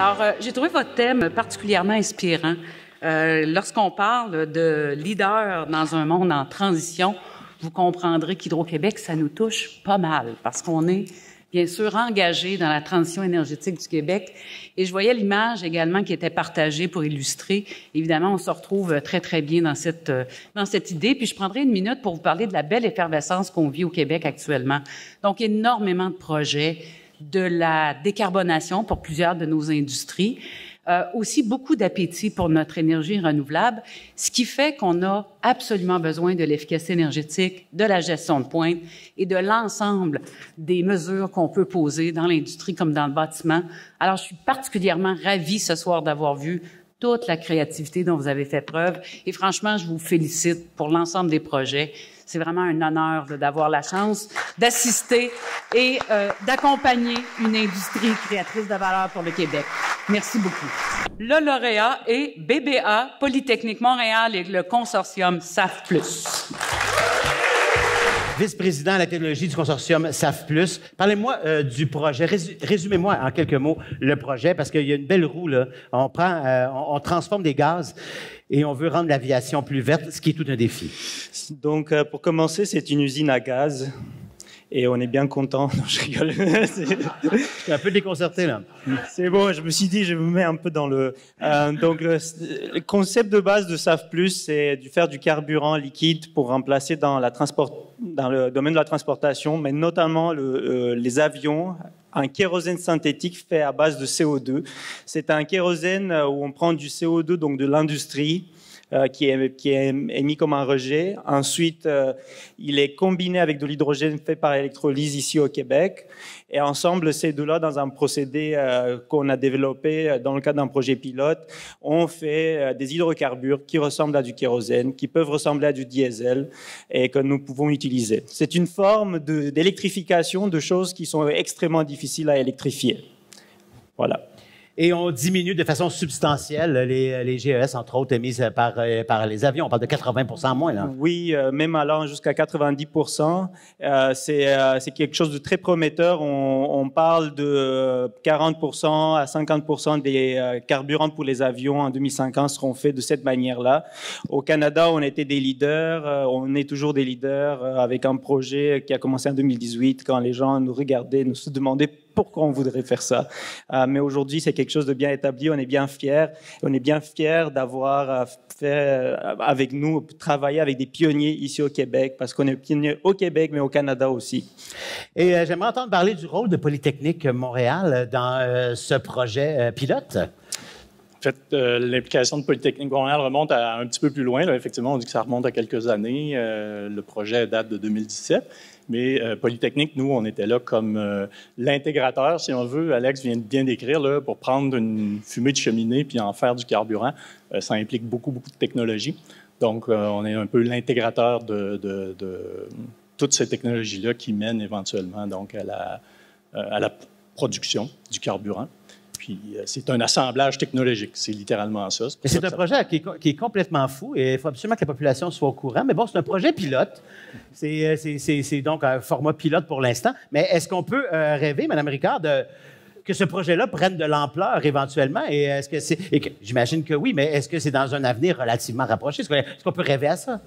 Alors, j'ai trouvé votre thème particulièrement inspirant. Lorsqu'on parle de leader dans un monde en transition, vous comprendrez qu'Hydro-Québec, ça nous touche pas mal parce qu'on est bien sûr engagé dans la transition énergétique du Québec. Et je voyais l'image également qui était partagée pour illustrer. Évidemment, on se retrouve très, très bien dans cette idée. Puis je prendrai une minute pour vous parler de la belle effervescence qu'on vit au Québec actuellement. Donc, énormément de projets, de la décarbonation pour plusieurs de nos industries, aussi beaucoup d'appétit pour notre énergie renouvelable, ce qui fait qu'on a absolument besoin de l'efficacité énergétique, de la gestion de pointe et de l'ensemble des mesures qu'on peut poser dans l'industrie comme dans le bâtiment. Alors, je suis particulièrement ravie ce soir d'avoir vu toute la créativité dont vous avez fait preuve et franchement, je vous félicite pour l'ensemble des projets. C'est vraiment un honneur d'avoir la chance d'assister et d'accompagner une industrie créatrice de valeur pour le Québec. Merci beaucoup. Le lauréat est BBA, Polytechnique Montréal et le consortium SAF+. Vice-président à la technologie du consortium SAF+. Parlez-moi du projet. Résumez-moi en quelques mots le projet, parce qu'il y a une belle roue, là. On transforme des gaz et on veut rendre l'aviation plus verte, ce qui est tout un défi. Donc, pour commencer, c'est une usine à gaz. Et on est bien content. Non, je rigole. Je suis un peu déconcerté, là. C'est bon, je me suis dit, je me mets un peu dans le... donc, le concept de base de SAF+, c'est de faire du carburant liquide pour remplacer dans le domaine de la transportation, mais notamment les avions, un kérosène synthétique fait à base de CO2. C'est un kérosène où on prend du CO2, donc de l'industrie, qui est émis comme un rejet. Ensuite, il est combiné avec de l'hydrogène fait par électrolyse ici au Québec. Et ensemble, ces deux-là, dans un procédé qu'on a développé dans le cadre d'un projet pilote, on fait des hydrocarbures qui ressemblent à du kérosène, qui peuvent ressembler à du diesel et que nous pouvons utiliser. C'est une forme d'électrification de choses qui sont extrêmement difficiles à électrifier. Voilà. Et on diminue de façon substantielle les GES, entre autres, émises par les avions. On parle de 80 % en moins, là. Oui, même allant jusqu'à 90 %. C'est quelque chose de très prometteur. On parle de 40 % à 50 % des carburants pour les avions en 2050 seront faits de cette manière-là. Au Canada, on était des leaders. On est toujours des leaders avec un projet qui a commencé en 2018 quand les gens nous regardaient, nous se demandaient pourquoi on voudrait faire ça. Mais aujourd'hui, c'est quelque chose de bien établi. On est bien fiers. On est bien fiers d'avoir fait avec nous, travailler avec des pionniers ici au Québec, parce qu'on est pionniers au Québec, mais au Canada aussi. Et j'aimerais entendre parler du rôle de Polytechnique Montréal dans ce projet pilote. En fait, l'implication de Polytechnique Montréal remonte à un petit peu plus loin. Là. Effectivement, on dit que ça remonte à quelques années. Le projet date de 2017. Mais Polytechnique, nous, on était là comme l'intégrateur, si on veut. Alex vient de bien décrire, là, pour prendre une fumée de cheminée puis en faire du carburant. Ça implique beaucoup, beaucoup de technologie. Donc, on est un peu l'intégrateur de toutes ces technologies-là qui mènent éventuellement donc, à la production du carburant. Puis, c'est un assemblage technologique. C'est littéralement ça. C'est un projet qui est complètement fou et il faut absolument que la population soit au courant. Mais bon, c'est un projet pilote. C'est donc un format pilote pour l'instant. Mais est-ce qu'on peut rêver, Mme Ricard, que ce projet-là prenne de l'ampleur éventuellement? Et est-ce que j'imagine que oui, mais est-ce que c'est dans un avenir relativement rapproché? Est-ce qu'on peut rêver à ça?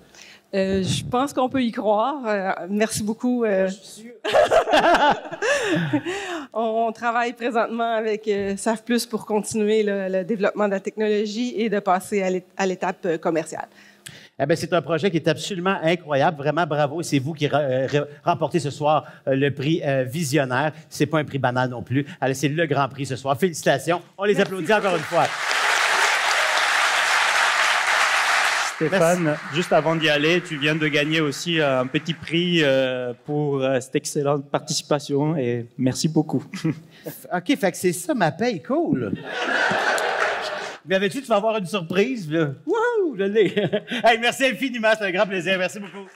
Je pense qu'on peut y croire. Merci beaucoup. Je suis sûre. On travaille présentement avec SAF+ pour continuer le développement de la technologie et de passer à l'étape commerciale. Eh bien, c'est un projet qui est absolument incroyable. Vraiment, bravo. C'est vous qui remportez ce soir le prix Visionnaire. C'est pas un prix banal non plus. Allez, c'est le grand prix ce soir. Félicitations. On les applaudit encore une fois. Stéphane, merci. Juste avant d'y aller, tu viens de gagner aussi un petit prix pour cette excellente participation et merci beaucoup. OK, fait que c'est ça ma paye. Cool. Mais avais-tu, tu vas avoir une surprise? Wouhou, je l'ai. Hey, merci infiniment, c'est un grand plaisir. Merci beaucoup.